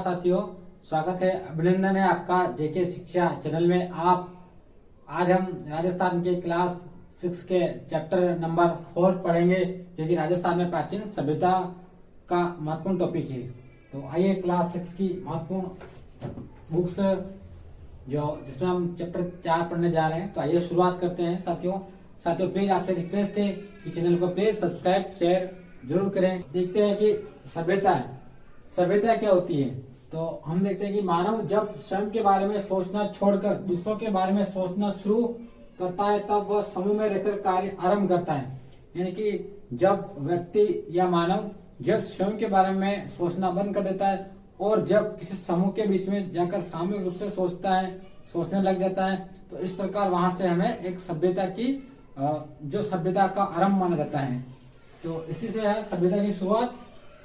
साथियों, स्वागत है, अभिनंदन है आपका जेके शिक्षा चैनल में। आज हम राजस्थान के क्लास 6 के चैप्टर नंबर 4 पढ़ेंगे, जो कि राजस्थान में प्राचीन सभ्यता का महत्वपूर्ण टॉपिक है। तो आइए क्लास 6 की महत्वपूर्ण बुक्स जिसमें हम चैप्टर 4 पढ़ने जा रहे हैं। तो आइए शुरुआत करते हैं साथियों। प्लीज आपसे रिक्वेस्ट है कि चैनल को प्लीज सब्सक्राइब शेयर जरूर करें। देखते हैं कि सभ्यता क्या होती है। तो हम देखते हैं कि मानव जब स्वयं के बारे में सोचना छोड़कर दूसरों के बारे में सोचना शुरू करता है, तब वह समूह में रहकर कार्य आरंभ करता है। यानी कि जब व्यक्ति या मानव जब स्वयं के बारे में सोचना बंद कर देता है और जब किसी समूह के बीच में जाकर सामूहिक रूप से सोचने लग जाता है, तो इस प्रकार वहां से हमें एक सभ्यता का आरंभ माना जाता है। तो इसी से है सभ्यता की शुरुआत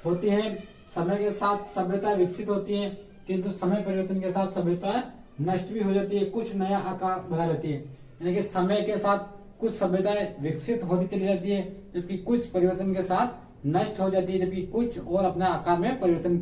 होती है। समय के साथ सभ्यता विकसित होती है, किंतु समय परिवर्तन के साथ सभ्यता नष्ट भी हो जाती है, कुछ नया आकार बना लेती है। यानी कि समय के साथ कुछ सभ्यताएं विकसित होती चली जाती है, जबकि कुछ परिवर्तन के साथ नष्ट हो जाती है, जबकि कुछ और अपने आकार में परिवर्तन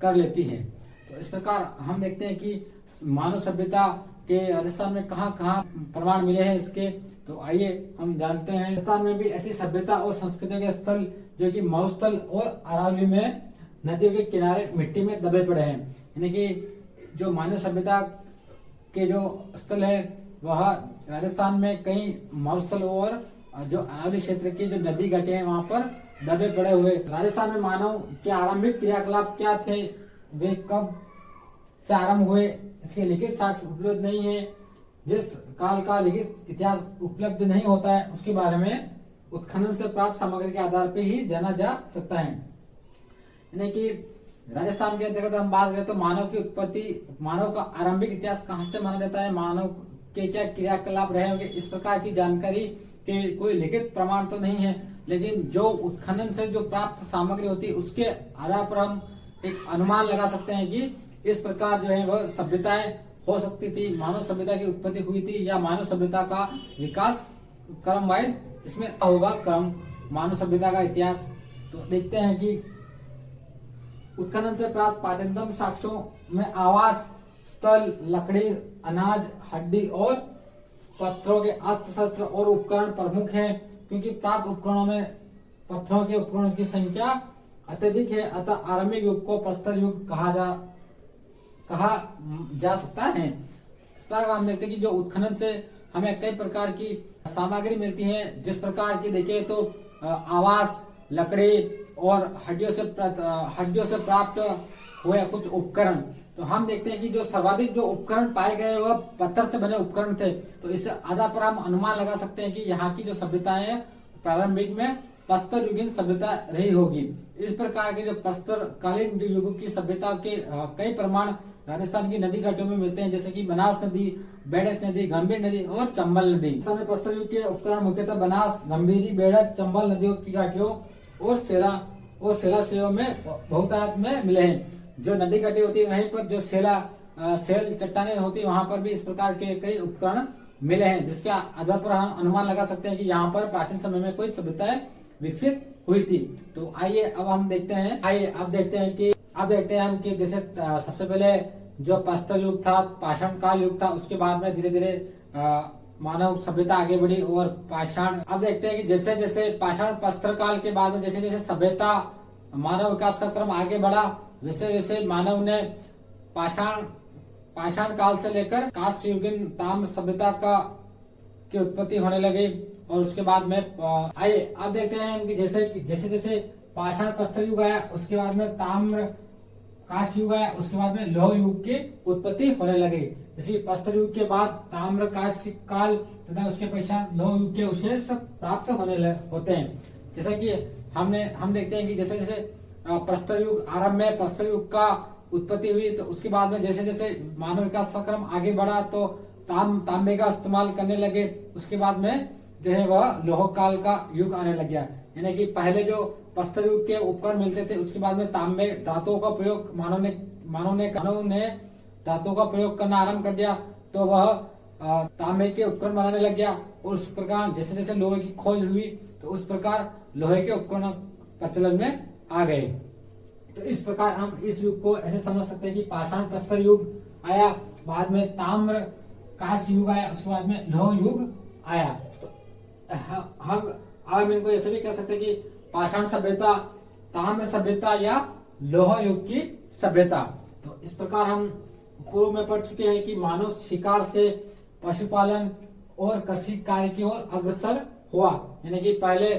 कर लेती है। तो इस प्रकार हम देखते हैं कि मानव सभ्यता के राजस्थान में कहाँ कहाँ प्रमाण मिले हैं इसके। तो आइए हम जानते हैं। राजस्थान में भी ऐसी सभ्यता और संस्कृतियों के स्थल जो कि मरुस्थल और अरावली में नदियों के किनारे मिट्टी में दबे पड़े हैं। यानी कि जो मानव सभ्यता के जो स्थल है वह राजस्थान में कई मरुस्थल और जो अरावली क्षेत्र की जो नदी घाटे हैं वहां पर दबे पड़े हुए। राजस्थान में मानव के आरंभिक क्रियाकलाप क्या थे, वे कब से आरंभ हुए, इसके लिखित साक्ष्य उपलब्ध नहीं है। जिस काल का लिखित इतिहास उपलब्ध नहीं होता है, उसके बारे में उत्खनन से प्राप्त सामग्री के आधार पर ही जाना जा सकता है। यानी कि राजस्थान के अंतर्गत हम बात करें तो मानव की उत्पत्ति, मानव का आरंभिक इतिहास कहाँ से माना जाता है, मानव के क्या क्रियाकलाप रहे होंगे, इस प्रकार की जानकारी के कोई लिखित प्रमाण तो नहीं है। लेकिन जो उत्खनन से जो प्राप्त सामग्री होती है उसके आधार पर हम एक अनुमान लगा सकते हैं कि इस प्रकार जो है वह सभ्यताएं हो सकती थी, मानव सभ्यता की उत्पत्ति हुई थी, या मानव सभ्यता का विकास क्रम वाइज इसमें होगा क्रम मानव सभ्यता का इतिहास। तो देखते हैं कि उत्खनन से प्राप्त प्राचीनतम साक्ष्यों में आवास स्थल, लकड़ी, अनाज, हड्डी और पत्थरों के अस्त्र शस्त्र और उपकरण प्रमुख हैं। क्योंकि प्राप्त उपकरणों में पत्थरों के उपकरणों की संख्या अत्यधिक है, अतः आरंभिक युग को प्रस्तर युग कहा जा सकता है। इस प्रकार हम देखते हैं कि जो उत्खनन से हमें कई प्रकार की सामग्री मिलती है। जिस प्रकार की देखिए तो आवास, लकड़ी और हड्डियों से प्राप्त हुए कुछ उपकरण। तो हम देखते हैं कि जो सर्वाधिक जो उपकरण पाए गए वह पत्थर से बने उपकरण थे। तो इससे आधार पर हम अनुमान लगा सकते हैं कि यहाँ की जो सभ्यता है प्रारंभिक में प्रस्तर युगीन सभ्यता रही होगी। इस प्रकार के जो प्रस्तर कालीन जो युग की सभ्यता के कई प्रमाण राजस्थान की नदी घाटों में मिलते हैं, जैसे कि बनास नदी, बेडस नदी, गंभीर नदी और चंबल नदी। प्रस्तर युग के उपकरण मुख्यतः बनास, गंभीरी, बेडस, चंबल नदियों की घाटियों और सेला में बहुतायत में मिले हैं। जो नदी घाटी होती है वहीं पर जो सेल चट्टाने होती है वहां पर भी इस प्रकार के कई उपकरण मिले हैं, जिसके आधार पर हम अनुमान लगा सकते हैं कि यहाँ पर प्राचीन समय में कोई सभ्यताएं विकसित हुई थी। तो आइए अब हम देखते हैं कि जैसे सबसे पहले जो प्रस्तर युग था, पाषाण काल युग था, उसके बाद में धीरे धीरे मानव सभ्यता आगे बढ़ी और पाषाण। अब देखते हैं कि जैसे जैसे पाषाण प्रस्तर काल के बाद में जैसे जैसे सभ्यता मानव विकास का क्रम आगे बढ़ा, वैसे वैसे मानव ने पाषाण काल से लेकर कांस्य युगीन ताम्र सभ्यता की उत्पत्ति होने लगी। और उसके बाद में आइए अब देखते हैं कि जैसे जैसे पाषाण प्रस्तर युग आया, उसके बाद में ताम्र कांस्य युग आया, उसके बाद में लौह युग की उत्पत्ति होने लगी। जैसे प्रस्तर युग के बाद ताम्र कांस्य काल तथा उसके पश्चात लौह युग के अवशेष प्राप्त होते हैं। जैसा कि हम देखते हैं कि जैसे जैसे प्रस्तर युग आरंभ में प्रस्तर युग का उत्पत्ति हुई, तो उसके बाद में जैसे जैसे मानव विकास का क्रम आगे बढ़ा तो तांबे का इस्तेमाल करने लगे। उसके बाद में जो है वह लौह काल का युग आने लग गया। यानी कि पहले जो प्रस्तर युग के उपकरण मिलते थे, उसके बाद में तांबे धातुओं का प्रयोग मानव ने धातुओं का प्रयोग करना आरंभ कर दिया, तो वह तांबे के उपकरण बनाने लग गया। और उस प्रकार जैसे जैसे लोहे की खोज हुई तो उस प्रकार लोहे के उपकरण प्रचलन में आ गए। तो इस प्रकार हम इस युग को ऐसे समझ सकते हैं कि पाषाण प्रस्तर युग आया, बाद में ताम्र कांस्य युग आया, उसके बाद में लौह युग आया। तो हम इनको ऐसे भी कह सकते हैं कि पाषाण सभ्यता, ताम्र सभ्यता या लौह युग की सभ्यता। तो इस प्रकार हम पूर्व में पढ़ चुके हैं कि मानव शिकार से पशुपालन और कृषि कार्य की ओर अग्रसर हुआ, यानी कि पहले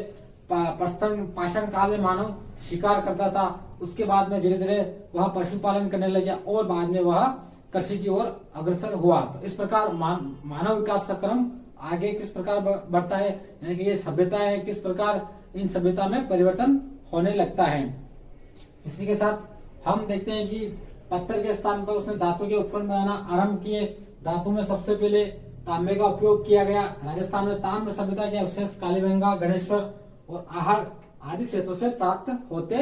पाषाण काल में मानव शिकार करता था, उसके बाद में धीरे धीरे वह पशुपालन करने लग गया और बाद में वह कृषि की ओर अग्रसर हुआ। तो इस प्रकार मानव विकास का क्रम आगे किस प्रकार बढ़ता है, यानी कि ये सभ्यता है, किस प्रकार इन सभ्यता में परिवर्तन होने लगता है। इसी के साथ हम देखते हैं कि पत्थर के स्थान पर उसने धातु के उपकरण बनाना आरंभ किए। धातु में सबसे पहले तांबे का उपयोग किया गया। राजस्थान में ताम्र सभ्यता के अवशेष कालीबंगा, गणेश्वर और आहड़ आदि क्षेत्रों से प्राप्त होते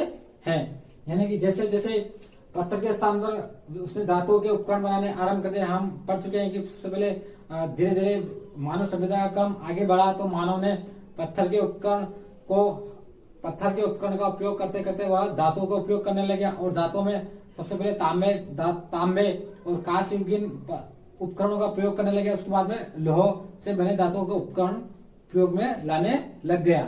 हैं। यानी कि जैसे जैसे पत्थर के स्थान पर उसने धातुओं के उपकरण बनाने आरंभ कर दिए। हम पढ़ चुके हैं कि सबसे पहले धीरे धीरे मानव सभ्यता का क्रम आगे बढ़ा, तो मानव ने पत्थर के उपकरण का उपयोग करते करते वह धातुओं का उपयोग करने लगे और धातुओं में सबसे पहले तांबे और कांस्य युगीन उपकरणों का प्रयोग करने लगे। उसके बाद में लौह से बने धातुओं के उपकरण प्रयोग में लाने लग गया।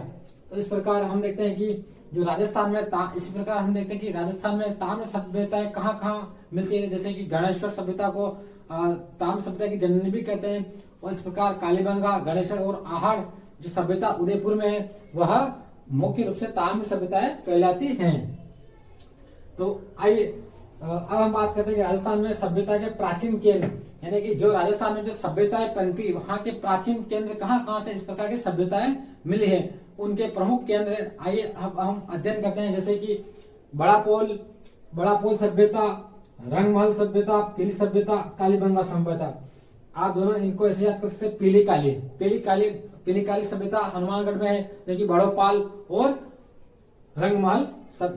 तो इस प्रकार हम देखते हैं कि जो राजस्थान में इसी प्रकार हम देखते हैं कि राजस्थान में ताम्र सभ्यताएं कहाँ कहाँ मिलती है, जैसे कि गणेश्वर सभ्यता को ताम्र सभ्यता की जननी भी कहते हैं। और इस प्रकार कालीबंगा, गणेश्वर और आहड़ जो सभ्यता उदयपुर में है वह मुख्य रूप से ताम्र सभ्यताएं कहलाती हैं। तो आइए अब हम बात करते हैं कि राजस्थान में सभ्यता के प्राचीन केंद्र, यानी कि जो राजस्थान में जो सभ्यताएं पनपी वहां के प्राचीन केंद्र कहाँ कहाँ से इस प्रकार की सभ्यताएं मिली है, उनके प्रमुख केंद्र आइए अब हम अध्ययन करते हैं। जैसे कि बड़ा पोल सभ्यता, रंगमहल सभ्यता, पीली सभ्यता, कालीबंगा सभ्यता। आप दोनों इनको ऐसे याद कर सकते हैं। पीली काली सभ्यता हनुमानगढ़ में है, जबकि बड़ोपाल और रंगमहल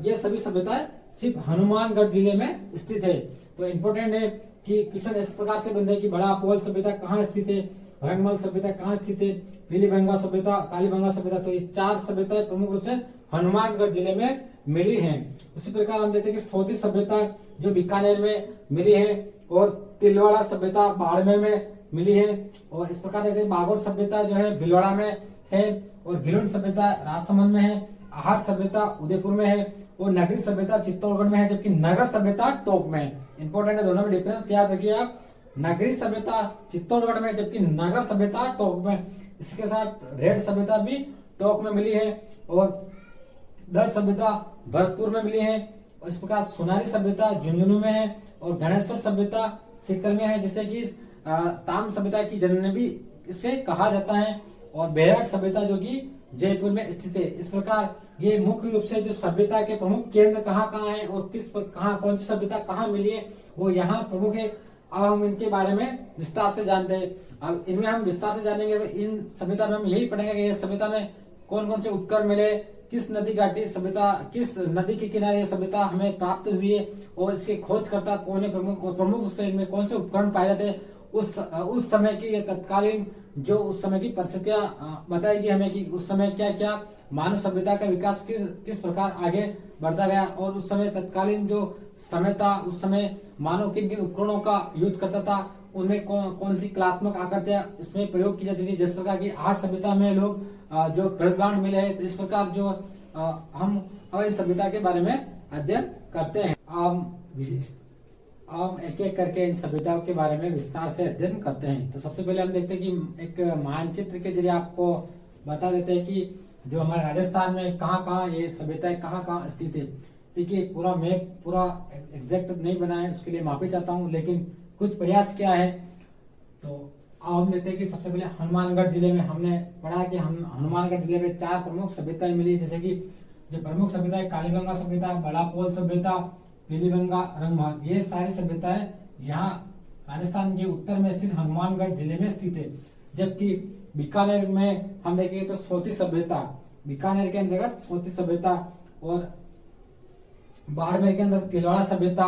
ये सभी सभ्यताएं सिर्फ हनुमानगढ़ जिले में स्थित है। तो इम्पोर्टेंट है कि क्वेश्चन इस प्रकार से बनते हैं कि बड़ा पोल सभ्यता कहाँ स्थित है, रंगमहल सभ्यता कहाँ स्थित है, पीलीबंगा सभ्यता, कालीबंगा सभ्यता। तो ये चार सभ्यताएं प्रमुख रूप से हनुमानगढ़ जिले में मिली हैं। उसी प्रकार हम देखते हैं कि सोती सभ्यता जो बीकानेर में मिली है और तिलवाड़ा सभ्यता बाड़मेर में मिली है। और इस प्रकार देखते हैं बागोर सभ्यता जो है भीलवाड़ा में है और गिलोन सभ्यता राजसमंद में है, आहट सभ्यता उदयपुर में है और नगरी सभ्यता चित्तौड़गढ़ में है, जबकि नगर सभ्यता टोंक में है। इंपॉर्टेंट है, दोनों में डिफरेंस याद रखिए आप। नगरी सभ्यता चित्तौड़गढ़ में जबकि नगर सभ्यता टोंक में। इसके साथ रेड सभ्यता भी टोंक में मिली है और दर सभ्यता भरतपुर में मिली है। और इस प्रकार सोनारी सभ्यता झुंझुनू में है और गणेश्वर सभ्यता सीकर में है, जिसे कि ताम्र सभ्यता की जननी भी इसे कहा जाता है। और बैराट सभ्यता जो कि जयपुर में स्थित है। इस प्रकार ये मुख्य रूप से जो सभ्यता के प्रमुख केंद्र कहाँ कहाँ है और कौन सी सभ्यता कहाँ मिली है वो यहाँ प्रमुख है। अब हम इनके बारे में विस्तार से जानते हैं। अब इनमें हम विस्तार से जानेंगे तो इन सभ्यता में हम यही पढ़ेंगे कि इस सभ्यता में कौन कौन से उपकरण मिले, किस नदी घाटी सभ्यता, किस नदी के किनारे सभ्यता हमें प्राप्त हुई है और इसके खोजकर्ता कौन है प्रमुख, और प्रमुख रूप से इनमें कौन से उपकरण पाए जाते हैं। उस समय की ये तत्कालीन जो उस समय की परिस्थितियां बताएगी हमें कि उस समय क्या क्या मानव सभ्यता का विकास किस प्रकार आगे बढ़ता गया और उस समय तत्कालीन जो समय था उस समय मानव किन किन उपकरणों का यूज करता था, उनमें कौन सी कलात्मक आकृतियां इसमें प्रयोग की जाती थी। जिस प्रकार की आहट सभ्यता में लोग जो प्रतिभाग मिले हैं, तो इस प्रकार जो हम अब इन सभ्यता के बारे में अध्ययन करते हैं। हम एक एक करके इन सभ्यताओं के बारे में विस्तार से अध्ययन करते हैं। तो सबसे पहले हम देखते हैं कि एक मानचित्र के जरिए आपको बता देते हैं कि जो हमारे राजस्थान में कहाँ कहाँ ये सभ्यताएं कहाँ कहाँ स्थित है। देखिए पूरा मैप पूरा एग्जैक्ट नहीं बना है, उसके लिए माफी चाहता हूँ, लेकिन कुछ प्रयास किया है। तो अब हम देखते हैं कि सबसे पहले हनुमानगढ़ जिले में हमने पढ़ा कि हनुमानगढ़ जिले में 4 प्रमुख सभ्यताएं मिली, जैसे कि जो प्रमुख सभ्यता है कालीबंगा सभ्यता, बड़ा पोल सभ्यता, पीलीबंगा, रंगमहल, ये सारी सभ्यताएं यहाँ राजस्थान के उत्तर में स्थित हनुमानगढ़ जिले में स्थित है। जबकि बीकानेर में हम देखेंगे तो सोती सभ्यता, बीकानेर के अंतर्गत सोती सभ्यता और बाड़मेर के अंदर तिलवाड़ा सभ्यता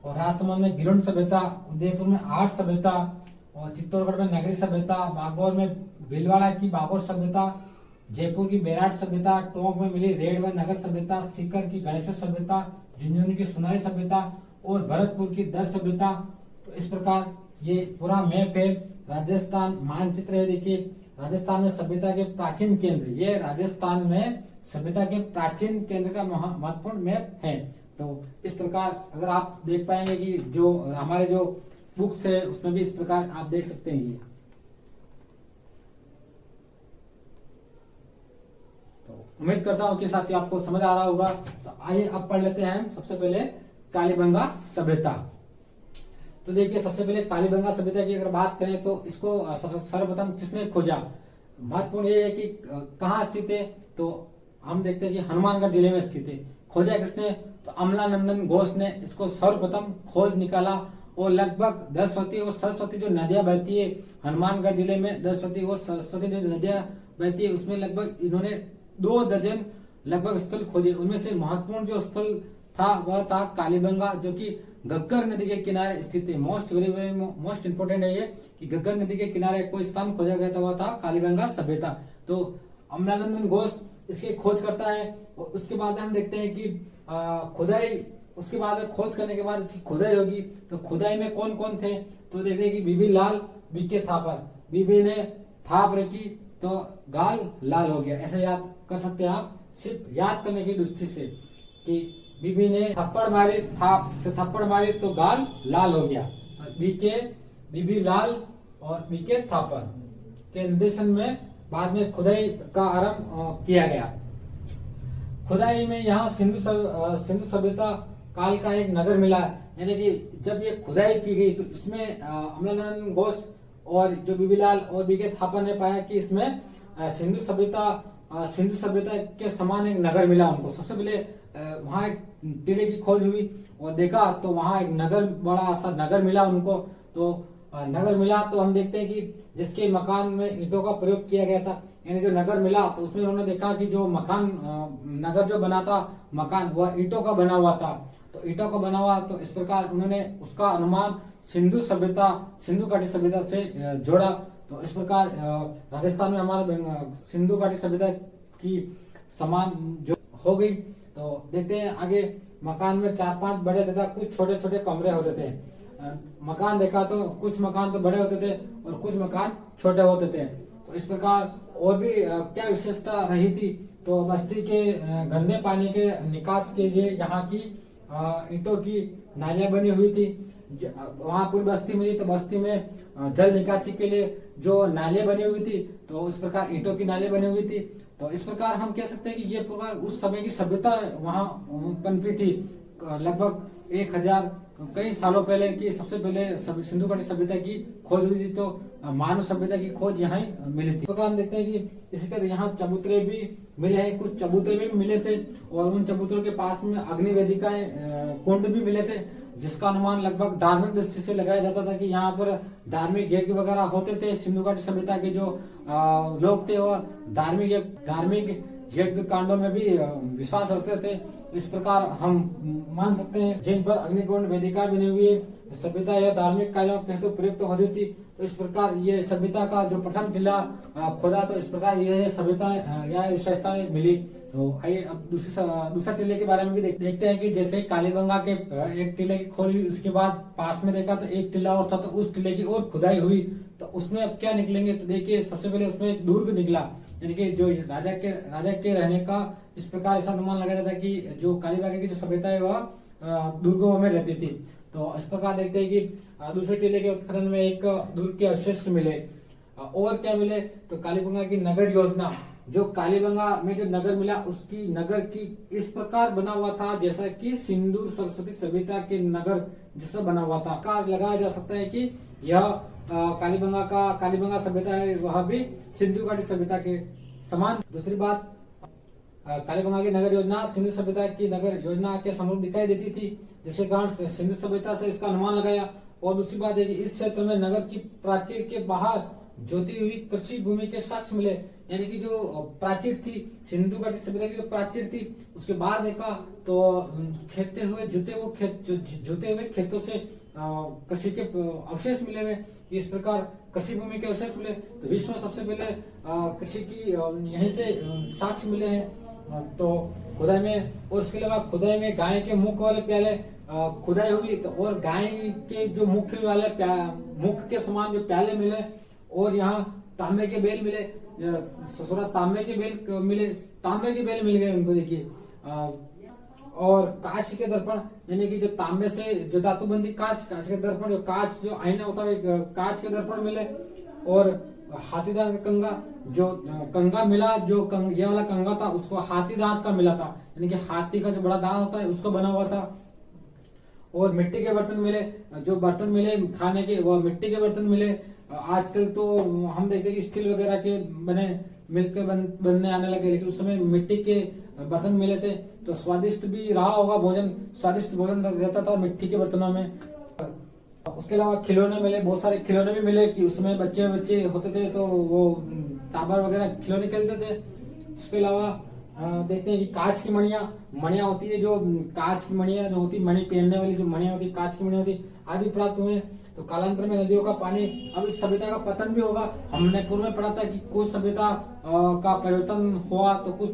और राजसमंद में गिलोन सभ्यता, उदयपुर में आहट सभ्यता और चित्तौड़गढ़ में नगरी सभ्यता, बागौर में भीलवाड़ा की बागौर सभ्यता, जयपुर की बैराट सभ्यता, टोंक में मिली रेड व नगर सभ्यता, सीकर की गणेश्वर सभ्यता, झुंझुनू की सुनाई सभ्यता और भरतपुर की दर सभ्यता। तो इस प्रकार ये पूरा मैप है। राजस्थान मानचित्र है, देखिए राजस्थान में सभ्यता के प्राचीन केंद्र, ये राजस्थान में सभ्यता के प्राचीन केंद्र का महत्वपूर्ण मैप है। तो इस प्रकार अगर आप देख पाएंगे कि जो हमारे जो बुक्स है उसमें भी इस प्रकार आप देख सकते हैं ये। तो उम्मीद करता हूं कि साथी आपको समझ आ रहा होगा। तो आइए अब पढ़ लेते हैं सबसे पहले कालीबंगा सभ्यता। तो देखिए सबसे पहले कालीबंगा सभ्यता की अगर बात करें तो इसको सर्वप्रथम किसने खोजा। महत्वपूर्ण ये है कि कहाँ स्थित है, तो हम देखते हैं कि हनुमानगढ़ जिले में स्थित है। खोजा किसने, तो अमलानंदन घोष ने इसको सर्वप्रथम खोज निकाला। और लगभग दरस्वती और सरस्वती जो नदियां बहती है हनुमानगढ़ जिले में, दरस्वती और सरस्वती जो नदियां बहती है उसमें लगभग इन्होंने 2 दर्जन लगभग स्थल खोजे। उनमें से महत्वपूर्ण जो स्थल था वह था कालीबंगा, जो कि घग्गर नदी के किनारे स्थित है। मोस्ट इंपोर्टेंट है ये कि घग्गर नदी के किनारे कोई स्थान खोजा गया था, वह था कालीबंगा सभ्यता। तो अमलानंदन घोष इसकी खोज करता है। और उसके बाद हम देखते हैं कि खुदाई, उसके बाद खोज करने के बाद इसकी खुदाई होगी। तो खुदाई में कौन कौन थे, तो देखते हैं कि बीबी लाल, बीके थापर। बीबी ने थाप रखी तो गाल लाल हो गया, ऐसे याद कर सकते हैं आप, सिर्फ याद करने की दृष्टि से कि बीबी ने थप्पड़ मारी, थाप से थप्पड़ मारी तो गाल लाल हो गया। बीबी लाल और बीके थापर के निर्देशन में बाद में खुदाई का आरंभ किया गया। खुदाई में यहाँ सिंधु सभ्यता काल का एक नगर मिला, यानी कि जब ये खुदाई की गई तो इसमें अमलानंदन घोष और जो बीबीलाल और बीके थापर ने पाया कि इसमें सिंधु सभ्यता के समान एक नगर मिला उनको। सबसे पहले वहाँ एक टीले की खोज हुई और देखा तो वहाँ एक नगर, बड़ा सा नगर मिला उनको। तो नगर मिला तो हम देखते हैं कि जिसके मकान में ईंटों का प्रयोग किया गया था, यानी जो नगर मिला तो उसमें उन्होंने देखा कि जो मकान, नगर जो बना था मकान, वह ईंटों का बना हुआ था। तो ईंटों का बना हुआ, तो इस प्रकार उन्होंने उसका अनुमान सिंधु घाटी सभ्यता से जोड़ा। तो इस प्रकार राजस्थान में हमारे सिंधु घाटी सभ्यता की समान जो हो गई। तो देखते हैं आगे, मकान में 4-5 बड़े तथा कुछ छोटे छोटे कमरे होते थे। मकान देखा तो कुछ मकान तो बड़े होते थे और कुछ मकान छोटे होते थे। तो इस प्रकार और भी क्या विशेषता रही थी, तो बस्ती के गंदे पानी के निकास के लिए यहाँ की ईंटों की नालियां बनी हुई थी। वहां पूरी बस्ती मिली तो बस्ती में जल निकासी के लिए जो नालियां बनी हुई थी, तो इस प्रकार ईंटों की नालियां बनी हुई थी। तो इस प्रकार हम कह सकते हैं कि ये पूरा उस समय की सभ्यता वहां पनपी थी। लगभग 1000 कई सालों पहले की सबसे पहले सिंधु घाटी सभ्यता की खोज हुई थी। तो मानव सभ्यता की खोज यहाँ मिली थी। तो हम देखते हैं कि इसी तरह यहाँ चबूतरे भी मिले हैं, कुछ चबूतरे भी मिले थे और उन चबूतरों के पास में अग्नि वेदिकाएं, कुंड भी मिले थे, जिसका अनुमान लगभग धार्मिक दृष्टि से लगाया जाता था कि यहाँ पर धार्मिक यज्ञ वगैरह होते थे। सिंधु घाटी सभ्यता के जो लोग थे वह धार्मिक यज्ञ कांडों में भी विश्वास रखते थे। इस प्रकार हम मान सकते हैं जिन पर अग्निकुंड वेदिका बनी हुई है, सभ्यता या धार्मिक कार्यों के हेतु प्रयुक्त होती थी। तो इस प्रकार ये सभ्यता का जो प्रथम टीला खोदा, तो इस प्रकार ये सभ्यता या विशेषताएं मिली। तो आइए अब दूसरा टीले के बारे में भी देखते हैं कि जैसे कालीबंगा के एक टीले की खोज हुई, उसके बाद पास में देखा तो एक टीला और था, तो उस टीले की और खुदाई हुई। तो उसमें अब क्या निकलेंगे, तो देखिए सबसे पहले उसमें एक दुर्ग निकला, यानी कि जो राजा के रहने का इस प्रकार ऐसा अनुमान लगाया जाता है कि जो कालीबंगा की जो सभ्यता है वह दुर्गों में रहती थी। तो इस प्रकार देखते हैं कि दूसरे टीले के उत्खनन में एक दुर्ग के अवशेष मिले। और क्या मिले, तो कालीबंगा की नगर योजना, जो कालीबंगा में जो नगर मिला उसकी नगर की इस प्रकार बना हुआ था जैसा कि सिंधु सरस्वती सभ्यता के नगर जैसा बना हुआ था। कार लगाया जा सकता है कि यह कालीबंगा सभ्यता है वह भी सिंधु घाटी सभ्यता के समान। दूसरी बात, कालीबंगा की नगर योजना सिंधु सभ्यता की नगर योजना के समरूप दिखाई देती थी, जिसके कारण सिंधु सभ्यता से इसका अनुमान लगाया। और दूसरी बात है कि इस क्षेत्र में नगर की प्राचीर के बाहर जोती हुई कृषि भूमि के साक्ष्य मिले, यानी कि जो प्राचीर थी सिंधु घाटी सभ्यता की जो प्राचीर थी उसके बाहर देखा तो जुते हुए खेतों से कृषि के अवशेष मिले हुए। इस प्रकार कृषि भूमि के अवशेष मिले। तो विश्व में सबसे पहले कृषि की यहीं से साक्ष्य मिले हैं। तो खुदाई में, और उसके अलावा खुदाई में गाय के मुख वाले प्याले खुदाई हुई, तो और गाय के जो मुख वाले मुख के समान जो प्याले मिले, और यहाँ तांबे के बेल मिले, तांबे के बेल मिल गए उनको, देखिए। और कांच के दर्पण, यानी कि जो तांबे से जो धातु बंदी कांच के दर्पण, जो कांच जो आईना होता है कांच के दर्पण मिले। और हाथी दांत का कंगा, जो कंगा मिला, जो ये वाला कंगा था उसको हाथी दांत का मिला था, यानी कि हाथी का जो बड़ा दांत होता है उसको बना हुआ था। और मिट्टी के बर्तन मिले, जो बर्तन मिले खाने के वो मिट्टी के बर्तन मिले। आजकल तो हम देखते हैं कि स्टील वगैरह के बने मिलकर बनने आने लगे, लेकिन उस समय मिट्टी के बर्तन मिले थे, तो स्वादिष्ट भी रहा होगा भोजन, स्वादिष्ट भोजन रहता था मिट्टी के बर्तनों में। उसके अलावा खिलौने मिले, बहुत सारे खिलौने भी मिले कि उसमें बच्चे होते थे तो वो टाबर वगैरह खिलौने खेलते थे। उसके अलावा देखते हैं कि कांच की मणियां होती है, जो कांच की मणियां जो होती, मणि पहनने वाली जो मणियां होती, कांच की मणियां होती, आदि प्राप्त हुए। तो कालांतर में नदियों का पानी, अब इस सभ्यता का पतन भी होगा। हमने पूर्व में पढ़ा था कि कुछ सभ्यता का परिवर्तन हुआ, तो कुछ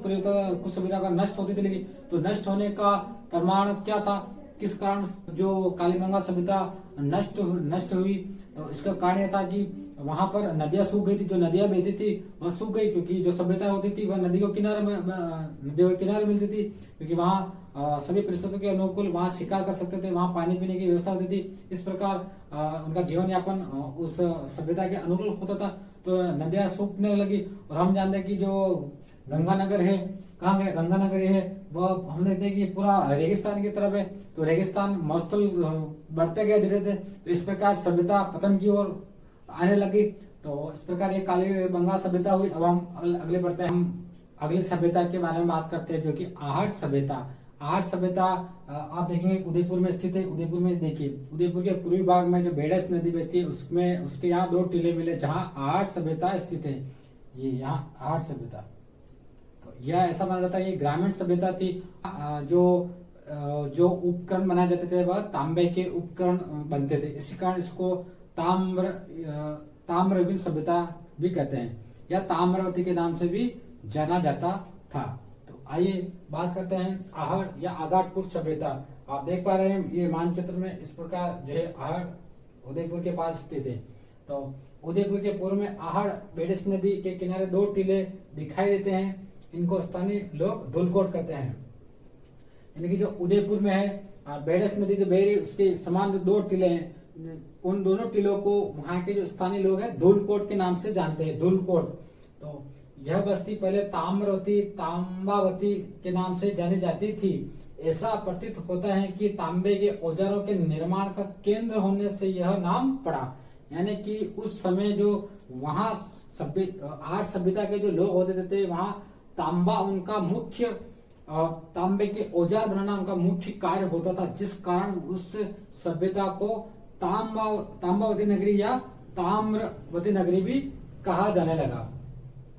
सभ्यता का नष्ट होती थी, लेकिन तो नष्ट होने का प्रमाण क्या था, किस कारण जो कालीगंगा सभ्यता नष्ट हुई। तो इसका कारण यह था कि वहां पर नदियां सूख गई थी, जो नदियां बहती थी वह सूख गई, क्योंकि जो सभ्यता होती थी वह नदियों के किनारे मिलती थी, क्योंकि वहाँ सभी परिस्थितियों के अनुकूल वहाँ शिकार कर सकते थे, वहाँ पानी पीने की व्यवस्था होती थी। इस प्रकार उनका जीवन यापन उस सभ्यता के अनुकूल होता था। तो नदियां सूखने लगी, और हम जानते हैं कि जो गंगानगर है, कहाँ गए गंगानगर है, वह हम देखते हैं कि पूरा रेगिस्तान की तरफ है। तो रेगिस्तान मरुस्थल बढ़ते गए धीरे धीरे, तो इस प्रकार सभ्यता पतन की ओर आने लगी। तो इस प्रकार ये कालीगंगा सभ्यता हुई। अब हम अगले बढ़ते हैं, हम अगली सभ्यता के बारे में बात करते हैं, जो कि आहट सभ्यता। आहट सभ्यता आप देखेंगे उदयपुर में स्थित है। उदयपुर में देखिए, उदयपुर के पूर्वी भाग में जो बेडस नदी बहती है, उसमें उसके यहाँ 2 टीले मिले जहाँ आहट सभ्यता स्थित है। ये यहाँ आहट सभ्यता, तो यह ऐसा माना जाता है ये ग्रामीण सभ्यता थी। जो उपकरण बनाए जाते थे वह तांबे के उपकरण बनते थे, इसी कारण इसको ताम्रयुगीन सभ्यता भी कहते हैं, या ताम्रवती के नाम से भी जाना जाता था। तो आइए बात करते हैं आहट या आगाटपुर सभ्यता। आप देख पा रहे हैं ये मानचित्र में इस प्रकार जो है आहट उदयपुर के पास स्थित है। तो उदयपुर के पूर्व में आहट बेडस नदी के किनारे 2 टीले दिखाई देते हैं, इनको स्थानीय लोग धुलकोट कहते हैं। यानी कि जो उदयपुर में है बेडस नदी जो बह रही उसके समान जो 2 टीले हैं, उन दोनों टीलों को वहां के जो स्थानीय लोग हैं धुलकोट के नाम से जानते हैं, धुलकोट। तो यह बस्ती पहले तांबावती के नाम से जानी जाती थी। ऐसा प्रतीत होता है कि तांबे के औजारों के निर्माण का केंद्र होने से यह नाम पड़ा। यानी कि उस समय जो वहां आहट सभ्यता के जो लोग होते थे, वहां तांबा उनका मुख्य, तांबे के औजार बनाना उनका मुख्य कार्य होता था, जिस कारण उस सभ्यता को तांबावती नगरी या ताम्रवती नगरी भी कहा जाने लगा।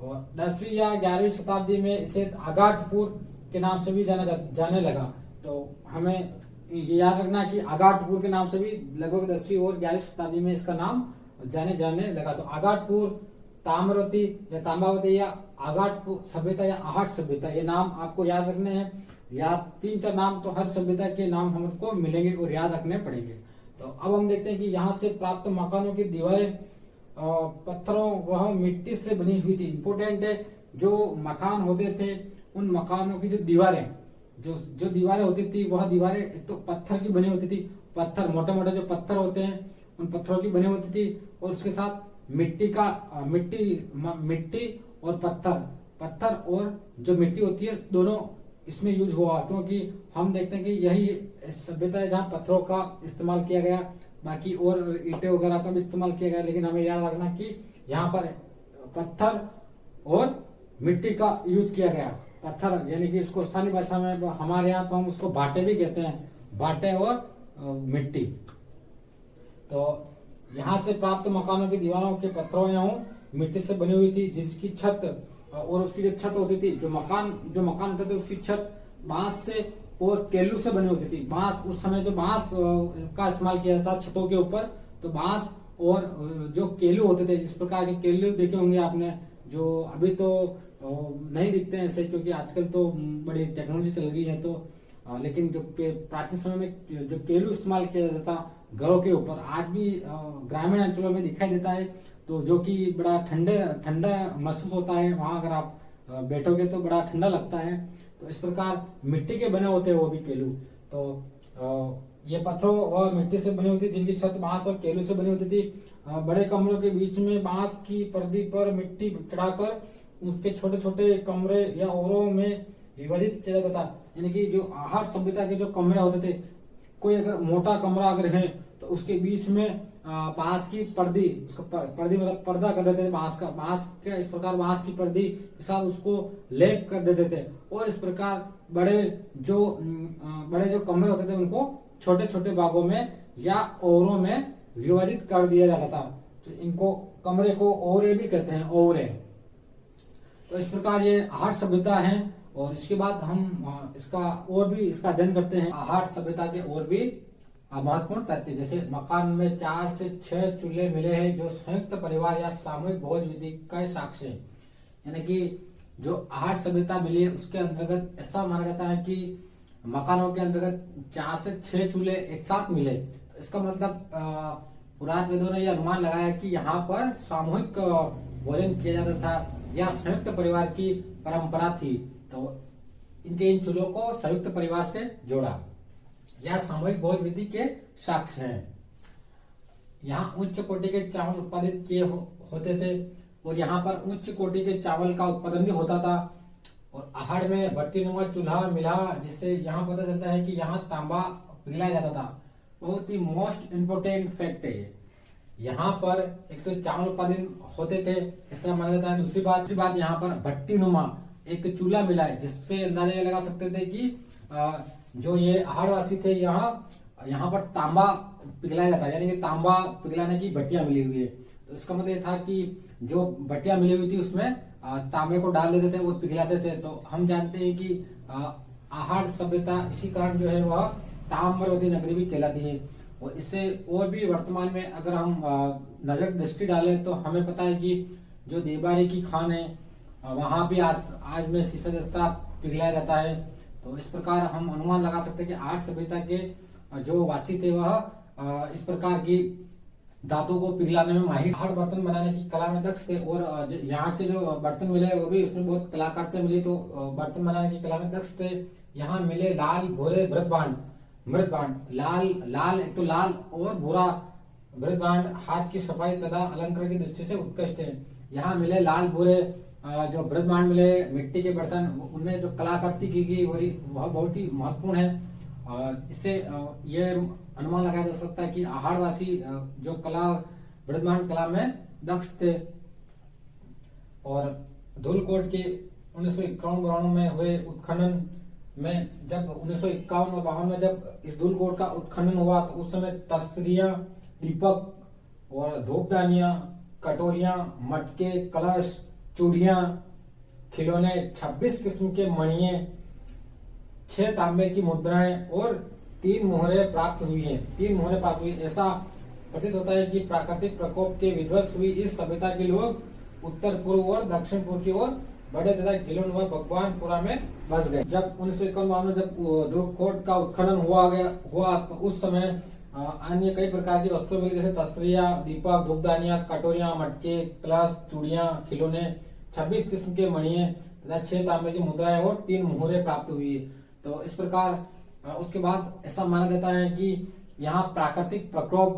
और 10वीं या 11वीं शताब्दी में इसे आगाटपुर के नाम से भी जाने लगा। तो हमें ये याद रखना कि आगाटपुर के नाम से भी लगभग 10वीं और 11वीं शताब्दी में इसका नाम जाने लगा। तो आगाटपुर, ताम्रवती या तांबावती या आगाटपुर सभ्यता या आहट सभ्यता, ये नाम आपको याद रखने हैं। या 3-4 नाम तो हर सभ्यता के नाम हमको मिलेंगे और याद रखने पड़ेंगे। तो अब हम देखते हैं कि यहाँ से प्राप्त मकानों की दीवारें पत्थरों वह मिट्टी से बनी हुई थी। इंपोर्टेंट है, जो मकान होते थे उन मकानों की जो दीवारें होती थी, वह दीवारें एक तो पत्थर की बनी होती थी, पत्थर मोटे मोटे जो पत्थर होते हैं उन पत्थरों की बनी होती थी, और उसके साथ मिट्टी और पत्थर और जो मिट्टी होती है दोनों इसमें यूज हुआ, क्योंकि हम देखते हैं कि यही सभ्यता है जहाँ पत्थरों का इस्तेमाल किया गया, बाकी और ईंटें वगैरह का भी इस्तेमाल किया गया। लेकिन हमें याद रखना कि यहाँ पर पत्थर और मिट्टी का यूज किया गया। पत्थर यानी कि इसको स्थानीय भाषा में हमारे यहाँ तो हम उसको भाटे भी कहते हैं, भाटे और मिट्टी। तो यहाँ से प्राप्त मकानों की दीवारों के पत्थरों या मिट्टी से बनी हुई थी, जिसकी छत और उसकी जो छत होती थी, जो मकान होते थे उसकी छत बांस से और केलू से बनी होती थी। बांस, उस समय जो बांस का इस्तेमाल किया जाता छतों के ऊपर, तो बांस और जो केलू होते थे, इस प्रकार के केलू देखे होंगे आपने, जो अभी तो नहीं दिखते हैं ऐसे, क्योंकि आजकल तो बड़ी टेक्नोलॉजी चल गई है। तो लेकिन जो प्राचीन समय में जो केलू इस्तेमाल किया जाता था घरों के ऊपर, आज भी ग्रामीण अंचलों में दिखाई देता है। तो जो कि बड़ा ठंडा महसूस होता है, वहां अगर आप बैठोगे तो बड़ा ठंडा लगता है। तो इस प्रकार मिट्टी के बने होते हैं वो भी केलू। तो ये पत्थरों और मिट्टी से बनी होती थी, जिनकी छत बांस और केलू से बनी होती थी। बड़े कमरों के बीच में बांस की पर्दी पर मिट्टी चढ़ाकर उसके छोटे छोटे कमरे या ओरों में विभाजित किया जाता था। यानी कि जो आहट सभ्यता के जो कमरे होते थे, कोई अगर मोटा कमरा अगर है तो उसके बीच में बांस की पर्दी, उसको पर्दी मतलब पर्दा कर देते थे बांस का इस प्रकार बांस की पर्दी के साथ उसको लेप कर देते थे। और इस प्रकार बड़े जो कमरे होते थे उनको छोटे छोटे भागों में या ओरों में विभाजित कर दिया जाता था। तो इनको कमरे को ओरे भी कहते हैं, ओरे। तो इस प्रकार ये आहट सभ्यता है। और इसके बाद हम इसका अध्ययन करते हैं। आहट सभ्यता के और भी महत्वपूर्ण तथ्य, जैसे मकान में 4 से 6 चूल्हे मिले हैं जो संयुक्त परिवार या सामूहिक भोज विधि का साक्ष्य है। यानी कि जो आहट सभ्यता मिली है उसके अंतर्गत ऐसा माना जाता है कि मकानों के अंतर्गत 4 से 6 चूल्हे एक साथ मिले। तो इसका मतलब पुरातत्वविदों ने यह अनुमान लगाया कि यहाँ पर सामूहिक भोजन किया जाता था या संयुक्त परिवार की परंपरा थी। तो इन चूल्हों को संयुक्त परिवार से जोड़ा या सामूहिक भोज विधि के साक्ष्य हैं। यहाँ उच्च कोटि के चावल उत्पादित किए होते थे और यहाँ पर उच्च कोटि के चावल का उत्पादन भी होता था। और आहड़ में भट्टीनुमा चूल्हा मिला, जिससे यहाँ पता चलता है कि यहाँ तांबा पिघलाया जाता था। बहुत ही मोस्ट इम्पोर्टेंट फैक्ट है ये। यहाँ पर एक तो चावल उत्पादन होते थे, ऐसा माना जाता है। दूसरी बात यहाँ पर भट्टीनुमा एक चूल्हा मिला है, जिससे अंदाजा ये लगा सकते थे कि जो ये आहड़वासी थे यहाँ पर तांबा पिघलाया जाता है, यानी कि तांबा पिघलाने की भट्टियां मिली हुई है। तो इसका मतलब ये था कि जो भट्टियां मिली हुई थी उसमें तांबे को डाल देते थे और पिघलाते थे। तो हम जानते हैं कि आहड़ सभ्यता इसी कारण जो है वह ताम्रवती नगरी भी कहलाती है। और इससे और भी वर्तमान में अगर हम नजर दृष्टि डालें तो हमें पता है कि जो देवबारी की खान है वहां भी आज में शीशा जस्ता पिघलाया जाता है। तो इस प्रकार हम अनुमान लगा सकते हैं कि आहट सभ्यता के जो वासी थे वह इस प्रकार की धातु को पिघलाने में माहिर, आहट बर्तन बनाने की कला में दक्ष थे। और यहाँ के जो बर्तन मिले वो भी उसमें बहुत कलाकारिता मिली, तो बर्तन बनाने की कला में दक्ष थे। यहाँ मिले लाल भूरे मृदभांड, लाल एक तो लाल और भूरा मृदभांड हाथ की सफाई तथा अलंकार की दृष्टि से उत्कृष्ट है। यहाँ मिले लाल भूरे जो मृदभांड मिले मिट्टी के बर्तन, उनमें जो कलाकृति की गई वह बहुत ही महत्वपूर्ण है। इससे ये अनुमान लगाया जा सकता है कि आहड़वासी जो मृदभांड कला में दक्ष थे। और धूलकोट के 1951-52 में हुए उत्खनन में, जब 1951 और 52 में जब इस धूलकोट का उत्खनन हुआ तो उस समय तस्तरियां, दीपक और धूपदानियां, कटोरियां, मटके, कलश, चूड़ियां, खिलौने, 26 किस्म के मणिये, 6 तांबे की मुद्राएं और 3 मोहरे प्राप्त हुई हैं। ऐसा प्रतीत होता है कि प्राकृतिक प्रकोप के विध्वंस हुई इस सभ्यता के लोग उत्तर पूर्व और दक्षिण पूर्व की ओर बढ़े तथा गिलोन व भगवानपुरा में बस गए। जब 1951 में जब धूलकोट का उत्खनन हुआ तो उस समय अन्य कई प्रकार की वस्तुएं मिली, जैसे तस्तरियां, दीपक, धूपदानियां, कटोरियां, मटके, कलश, चूड़ियां, खिलौने, 26 किस्म के मणिये तथा 6 तांबे की मुद्राएं और 3 मोहरे प्राप्त हुई। तो इस प्रकार उसके बाद ऐसा माना जाता है कि यहाँ प्राकृतिक प्रकोप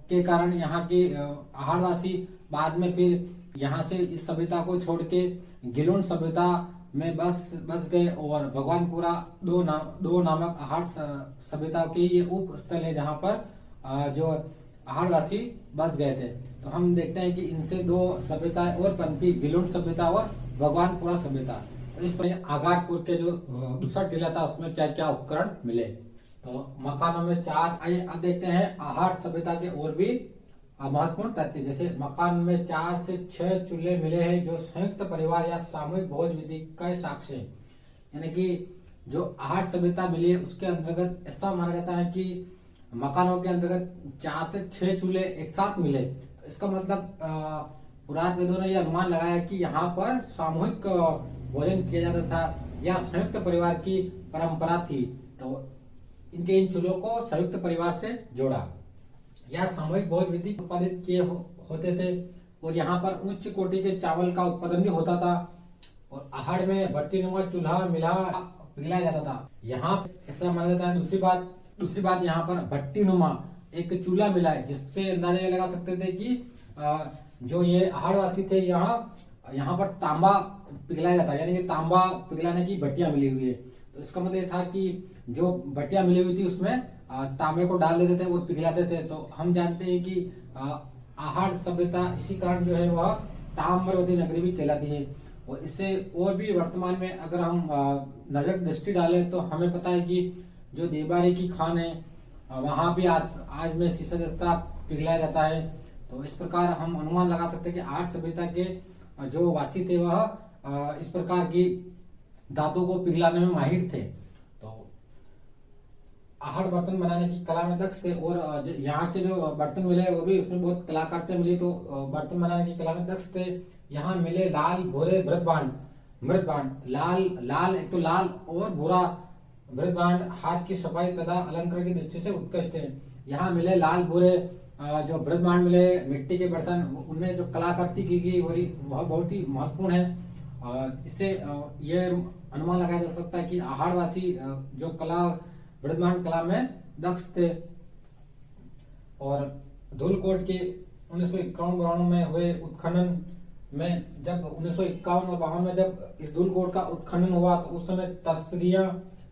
के कारण यहाँ के आहड़वासी बाद में फिर यहाँ से इस सभ्यता को छोड़ के गिलोन सभ्यता में बस गए। और भगवानपुरा दो नामक आहड़ सभ्यता के ये उप स्थल है जहाँ पर जो आहड़वासी बस गए थे। तो हम देखते हैं कि इनसे 2 सभ्यताएं और पनपी, गिलोन सभ्यता और भगवानपुरा सभ्यता। तो इस पर आगारपुर के जो दूसरा टीला था उसमें क्या क्या उपकरण मिले। तो मकानों में 4, आइए अब देखते हैं आहट सभ्यता के और भी महत्वपूर्ण तथ्य, जैसे मकान में 4 से 6 चूल्हे मिले हैं जो संयुक्त परिवार या सामूहिक भोज विधि का साक्ष्य है। यानी कि जो आहट सभ्यता मिली है उसके अंतर्गत ऐसा माना जाता है कि मकानों के अंतर्गत 4 से 6 चूल्हे एक साथ मिले। तो इसका मतलब पुरातत्वविदों ने यह अनुमान लगाया कि यहाँ पर सामूहिक भोजन किया जाता था या संयुक्त परिवार की परंपरा थी। तो इनके इन चूल्हों को संयुक्त परिवार से जोड़ा। यह सामूहिक भोज विधि उत्पादित किए होते थे और यहाँ पर उच्च कोटि के चावल का उत्पादन भी होता था और आहार में भट्टी नुमा चूल्हा मिला पिघलाया जाता था। यहाँ ऐसा माना जाता है। दूसरी बात यहाँ पर भट्टी नुमा एक चूल्हा मिला है, जिससे अंदाजा लगा सकते थे कि जो ये आहारवासी थे यहाँ पर तांबा पिघलाया जाता है, यानी कि तांबा पिघलाने की भट्टियां मिली हुई है। तो इसका मतलब था कि जो भट्टियां मिली हुई थी उसमें तांबे को डाल देते थे और पिघलाते थे। तो हम जानते हैं कि आहार सभ्यता इसी कारण जो है वह ताम्रवती नगरी भी कहलाती है। और इससे और भी वर्तमान में अगर हम नजर दृष्टि डालें तो हमें पता है कि जो देवबारी की खान है वहां भी आज में शीशा जस्ता पिघलाया जाता है। तो इस प्रकार हम अनुमान लगा सकते हैं कि आर्य सभ्यता के जो वासी थे वह इस प्रकार की धातु को पिघलाने में माहिर थे। तो आहार बर्तन बनाने की कला में दक्ष थे और यहाँ के जो बर्तन मिले वो भी उसमें बहुत कलाकारिता मिली। तो बर्तन बनाने की कला में दक्ष थे। यहाँ मिले लाल भूरे मृदभांड लाल एक तो लाल और भूरा मृदभांड हाथ की सफाई तथा अलंकार की दृष्टि से उत्कृष्ट है। यहाँ मिले लाल भूरे जो मृदभांड मिले मिट्टी के बर्तन, उनमें जो कलाकृति की गई वह बहुत ही महत्वपूर्ण है। इससे ये अनुमान लगाया जा सकता है कि आहारवासी जो कला मृदभांड कला में दक्ष थे। और धूलकोट के 1951-52 में हुए उत्खनन में जब 1951 और 52 में जब इस धूलकोट का उत्खनन हुआ तो उस समय तस्तरियां,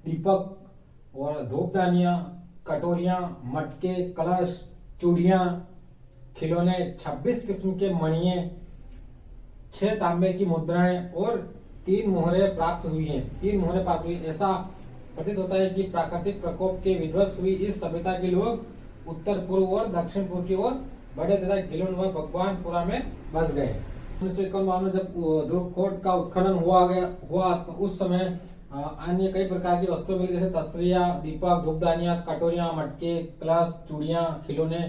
दीपक और धूपदानियां, कटोरियां, मटके, कलश, चूड़ियां, खिलौने, 26 किस्म के मणिये, 6 तांबे की मुद्राएं और 3 मोहरे प्राप्त हुई हैं। ऐसा प्रतीत होता है कि प्राकृतिक प्रकोप के विध्वंस हुई इस सभ्यता के लोग उत्तर पूर्व और दक्षिण पूर्व की ओर बढ़े तथा गिलोन व भगवानपुरा में बस गए। 1951 में जब धूलकोट का उत्खनन हुआ तो उस समय अन्य कई प्रकार की वस्तुएं मिली, जैसे तस्तरियां, दीपक, धूपदानियां, कटोरियां, मटके, कलश, चूड़ियां, खिलौने,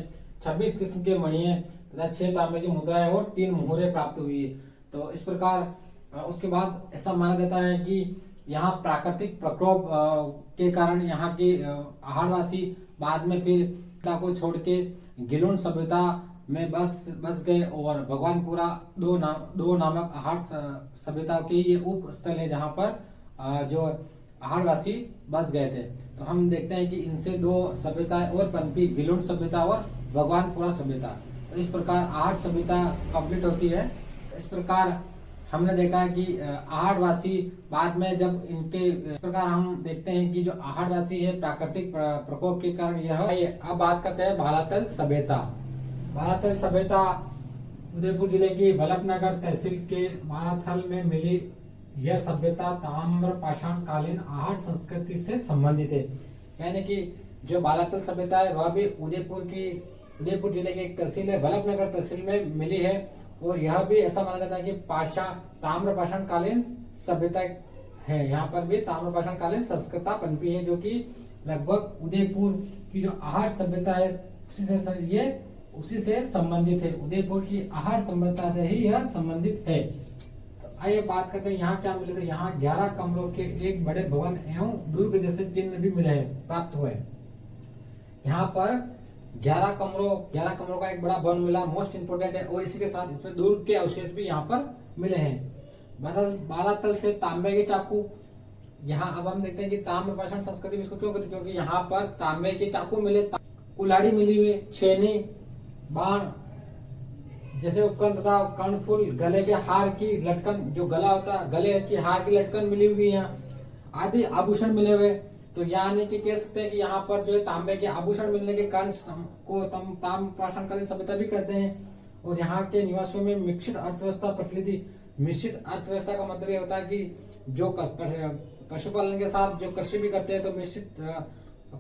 26 किस्म के मणिये तथा 6 तांबे की मुद्राएं और 3 मोहरे प्राप्त हुई। तो इस प्रकार उसके बाद ऐसा माना जाता है कि यहाँ प्राकृतिक प्रकोप के कारण यहाँ के आहारवासी बाद में फिर को छोड़ के गिलोन सभ्यता में बस गए और भगवानपुरा दो नामक आहार सभ्यता के ये उप स्थल है जहाँ पर जो आहारवासी बस गए थे। तो हम देखते हैं कि इनसे 2 सभ्यताएं और पनपी, गिलोन सभ्यता और भगवानपुरा सभ्यता। तो इस प्रकार आहार सभ्यता कंप्लीट होती है। इस प्रकार हमने देखा है कि आहारवासी बाद में जब इस प्रकार हम देखते हैं कि जो आहारवासी है प्राकृतिक प्रकोप के कारण यह। अब बात करते हैं भालातल सभ्यता। भालातल सभ्यता उदयपुर जिले की बल्लभनगर तहसील के भालाथल में मिली यह सभ्यता ताम्र पाषाण कालीन आहार संस्कृति से संबंधित है। यानी कि जो भालातल सभ्यता है वह भी उदयपुर जिले के तहसील है बल्लभनगर तहसील में मिली है और यह भी ऐसा माना जाता है कि ताम्र पाषाण कालीन सभ्यता है। यहाँ पर भी ताम्र पाषाण कालीन संस्कृति पनपी है, जो कि लगभग उदयपुर की जो आहार सभ्यता है उसी से संबंधित है। उदयपुर की आहार सभ्यता से ही यह संबंधित है। तो आइए बात करते हैं यहाँ क्या मिले। तो यहाँ 11 कमरों के एक बड़े भवन एवं दुर्ग जैसे चिन्ह भी मिले हैं, प्राप्त हुए। यहाँ पर 11 कमरों का एक बड़ा भवन मिला, मोस्ट इंपोर्टेंट है। और इसी के साथ इसमें दुर्ग के अवशेष भी यहाँ पर मिले हैं। बालातल से तांबे के चाकू। यहाँ अब हम देखते हैं कि ताम्र पाषाण संस्कृति इसको क्यों कहते हैं, क्योंकि यहाँ पर तांबे के चाकू मिले, कुल्हाड़ी मिली हुई, छेनी, बाण जैसे उपकरण तथा कर्णफूल, गले के हार की लटकन, जो गला होता है गले की हार की लटकन मिली हुई है, आदि आभूषण मिले हुए। तो यानी कि कह सकते हैं कि यहाँ पर जो है तांबे के आभूषण मिलने के कारण को ताम्र पाषाणकालीन सभ्यता भी कहते हैं। और यहाँ के निवासियों में मिश्रित अर्थव्यवस्था प्रचलित थी। मिश्रित अर्थव्यवस्था का मतलब ये होता है कि जो पशुपालन के साथ जो कृषि भी करते हैं तो मिश्रित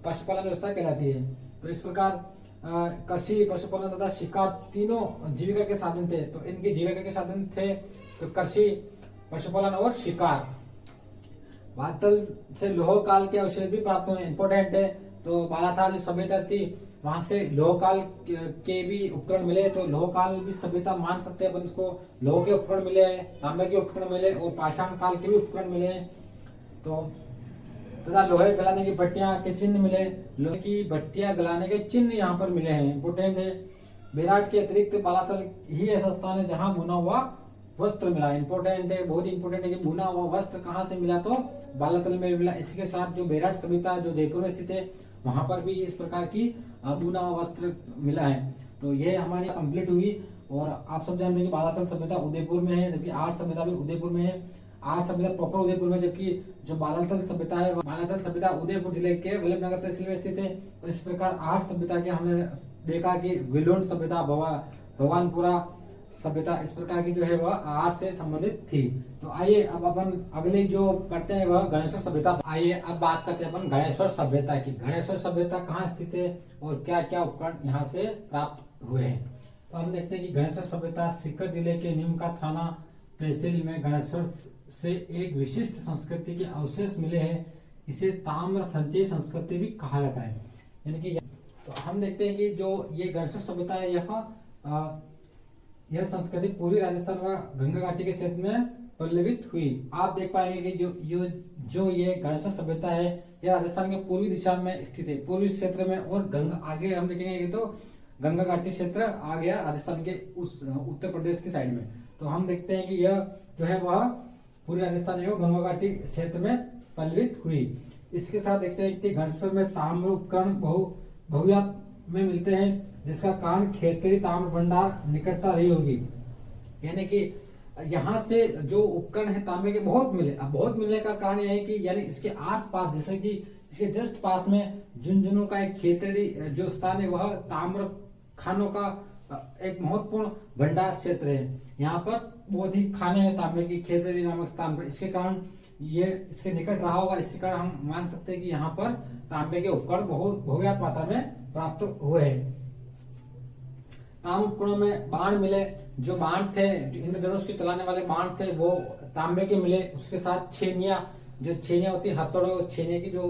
पशुपालन व्यवस्था कहलाती है। तो इस प्रकार कृषि, पशुपालन तथा शिकार तीनों जीविका के साधन थे। तो इनकी जीविका के साधन थे तो कृषि, पशुपालन और शिकार। बालाथल से लोह काल के अवशेष भी प्राप्त हुए, इंपोर्टेंट है। तो बालाथल सभ्यता थी वहां से लोह काल के भी उपकरण मिले, तो लोह काल भी सभ्यता मान सकते हैं अपन इसको। लोह के उपकरण मिले हैं, तांबे के उपकरण मिले और पाषाण काल के भी उपकरण मिले हैं। तो तथा लोहे गलाने की भट्टियां के चिन्ह मिले, लोहे की भट्टियां गलाने के चिन्ह यहाँ पर मिले हैं, इंपोर्टेंट है। विराट के अतिरिक्त बालातल ही ऐसा स्थान है जहां बुना हुआ वस्त्र मिला, इंपोर्टेंट है, बहुत इंपोर्टेंट है कि बुना हुआ वस्त्र कहाँ से मिला, तो बालातल में मिला। इसके साथ जो बेराट सभ्यता जो जयपुर में स्थित है वहां पर भी इस प्रकार की बुना हुआ वस्त्र मिला है। तो ये हमारी कंप्लीट हुई। और आप सब जानते हैं कि बालातल सभ्यता उदयपुर में है, जबकि आर्य सभ्यता भी उदयपुर में है। आर्य सभ्यता प्रॉपर उदयपुर में, जबकि जो बालातल सभ्यता है, बालातल सभ्यता उदयपुर जिले के वल्लभनगर तहसील में स्थित है। और इस प्रकार आर्य सभ्यता के हमने देखा कि गिलोन सभ्यता, भगवानपुरा सभ्यता, इस प्रकार की जो है वह आर्य से संबंधित थी। तो आइए अब अपन अगली जो करते हैं वह गणेश्वर सभ्यता। आइए अब बात करते हैं अपन गणेश्वर सभ्यता की। गणेश्वर सभ्यता कहाँ स्थित है और क्या क्या उपकरण यहाँ से प्राप्त हुए हैं। तो हम देखते हैं कि गणेश्वर सभ्यता सीकर जिले के नीम का थाना तहसील में गणेश्वर से एक विशिष्ट संस्कृति के अवशेष मिले हैं। इसे ताम्र संचय संस्कृति भी कहा जाता है। यानी कि तो हम देखते हैं कि जो ये गणेश्वर सभ्यता है, यह संस्कृति पूर्वी राजस्थान व गंगा घाटी के क्षेत्र में पल्लवित हुई। आप देख पाएंगे कि जो ये गणेश्वर सभ्यता है, यह राजस्थान के पूर्वी दिशा में स्थित है, पूर्वी क्षेत्र में। और गंगा आगे हम देखेंगे तो गंगा घाटी क्षेत्र आ गया राजस्थान के उस उत्तर प्रदेश की साइड में। तो हम देखते हैं कि यह जो है वह पूर्वी राजस्थान एवं गंगा घाटी क्षेत्र में पल्लवित हुई। इसके साथ देखते हैं कि गणेश्वर में ताम्र उपकरण बहुयात में मिलते हैं, जिसका कारण खेतड़ी ताम्र भंडार निकटता रही होगी। यानी कि यहाँ से जो उपकरण है तांबे के बहुत मिले। अब बहुत मिलने का कारण यह है कि यानी इसके आसपास, जैसे कि इसके जस्ट पास में झुंझुनू का एक खेतड़ी जो स्थान है वह ताम्र खानों का एक महत्वपूर्ण भंडार क्षेत्र है। यहाँ पर बहुत ही खाने हैं तांबे की, खेतड़ी नामक स्थान पर। इसके कारण ये इसके निकट रहा होगा, इसके कारण हम मान सकते हैं कि यहाँ पर तांबे के उपकरण बहुयात मात्रा में प्राप्त हुए हैं। ताम्र उपकरणों में बाण मिले, जो बाण थे, जो इंद्रधनुष के चलाने वाले बाण थे, वो तांबे के मिले। उसके साथ छेनिया, जो छेनिया होती, हथौड़ों छेनिया की जो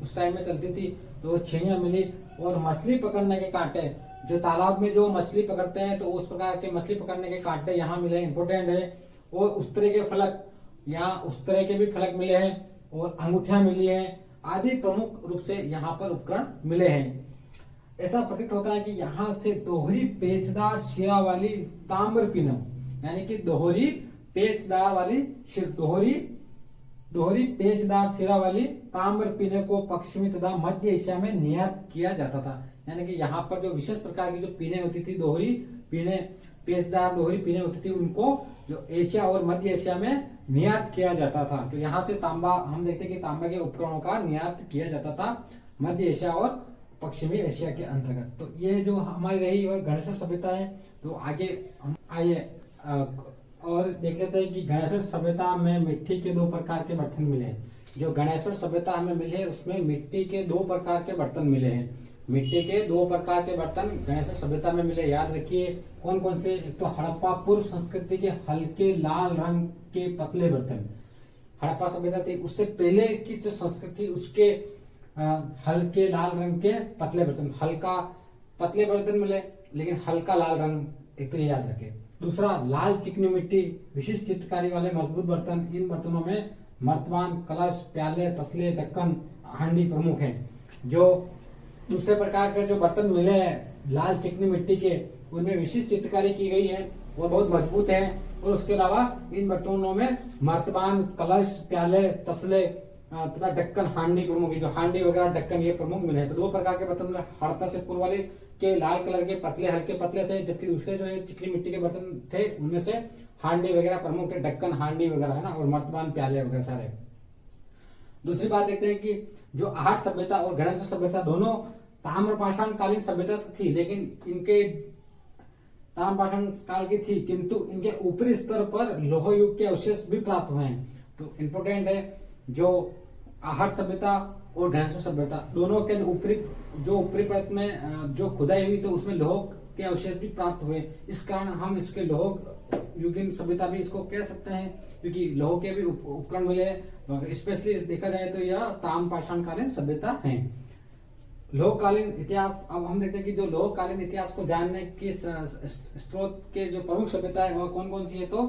उस टाइम में चलती थी, तो वो छेनिया मिली। और मछली पकड़ने के कांटे, जो तालाब में जो मछली पकड़ते हैं, तो उस प्रकार के मछली पकड़ने के कांटे यहाँ मिले, इंपोर्टेंट है। और उस तरह के फलक, यहाँ उस तरह के भी फलक मिले हैं, और अंगूठियां मिली हैं आदि प्रमुख रूप से यहाँ पर उपकरण मिले हैं। ऐसा प्रतीत होता है कि यहाँ से दोहरी पेचदार शिरा वाली ताम्र पिन, यानी कि दोहरी पेचदार वाली दोहरी पेचदार शिरा वाली ताम्र पिने को पश्चिमी तथा मध्य एशिया में निर्यात किया जाता था। यानी कि यहाँ पर जो विशेष प्रकार की जो पिने होती थी, दोहरी पिने, पेचदार दोहरी पिने होती थी, उनको जो एशिया और मध्य एशिया में निर्यात किया जाता था। तो यहाँ से तांबा, हम देखते हैं कि तांबा के उपकरणों का निर्यात किया जाता था मध्य एशिया और पश्चिमी एशिया के अंतर्गत। तो ये जो हमारी रही वह गणेश्वर सभ्यता है। तो आगे हम आइए और देख लेते हैं कि गणेश्वर सभ्यता में मिट्टी के 2 प्रकार के बर्तन मिले हैं। जो गणेश्वर सभ्यता हमें मिली है उसमें मिट्टी के 2 प्रकार के बर्तन मिले हैं। मिट्टी के 2 प्रकार के बर्तन गणेश्वर सभ्यता में मिले, याद रखिए कौन कौन से। एक तो हड़प्पा पूर्व संस्कृति के हल्के लाल रंग के पतले बर्तन, हड़प्पा सभ्यता थी, उससे पहले की जो संस्कृति उसके हल्के लाल रंग के पतले बर्तन, हल्का पतले बर्तन मिले लेकिन हल्का लाल रंग, एक तो ये याद रखें। दूसरा लाल चिकनी मिट्टी, विशिष्ट चित्रकारी वाले मजबूत बर्तन। इन बर्तनों में मर्तमान, कलश, प्याले, तसले, ढक्कन, हांडी प्रमुख हैं। जो दूसरे प्रकार के जो बर्तन मिले हैं लाल चिकनी मिट्टी के, उनमें विशिष्ट चित्रकारी की गई है और बहुत मजबूत है। और उसके अलावा इन बर्तनों में मर्तमान, कलश, प्याले, तसले तथा ढक्कन, हांडी प्रमुख है। जो हांडी वगैरह ढक्कन ये प्रमुख मिले हैं। तो 2 प्रकार के बर्तन मिले, हड़प्पा से पूर्व वाले के लाल कलर के पतले हल्के पतले थे, जबकि दूसरे जो है चिकनी मिट्टी के बर्तन थे उनमें से हांडी वगैरह प्रमुख थे, ढक्कन, हांडी वगैरह है ना, और मर्तमान, प्याले वगैरह सारे। दूसरी बात देखते हैं कि जो आर्य सभ्यता और गणेश्वर सभ्यता दोनों ताम्रपाषाण कालीन सभ्यता थी, लेकिन इनके ताम्रपाषाण काल की थी, किंतु इनके ऊपरी स्तर पर लौह युग के अवशेष भी प्राप्त हुए हैं। तो इंपोर्टेंट है, जो आर्य सभ्यता और गणेश्वर सभ्यता दोनों के जो ऊपरी परत में जो खुदाई हुई तो उसमें लौह के अवशेष भी प्राप्त हुए। इस कारण हम इसके लौह युगीन सभ्यता भी इसको कह सकते हैं, क्योंकि लौह के भी उपकरण मिले। स्पेशली देखा जाए तो यह ताम्रपाषाण कालीन सभ्यता है। लोहकालीन इतिहास, अब हम देखते हैं कि जो लोहकालीन इतिहास को जानने की स्रोत के जो प्रमुख सभ्यता है वह कौन कौन सी है। तो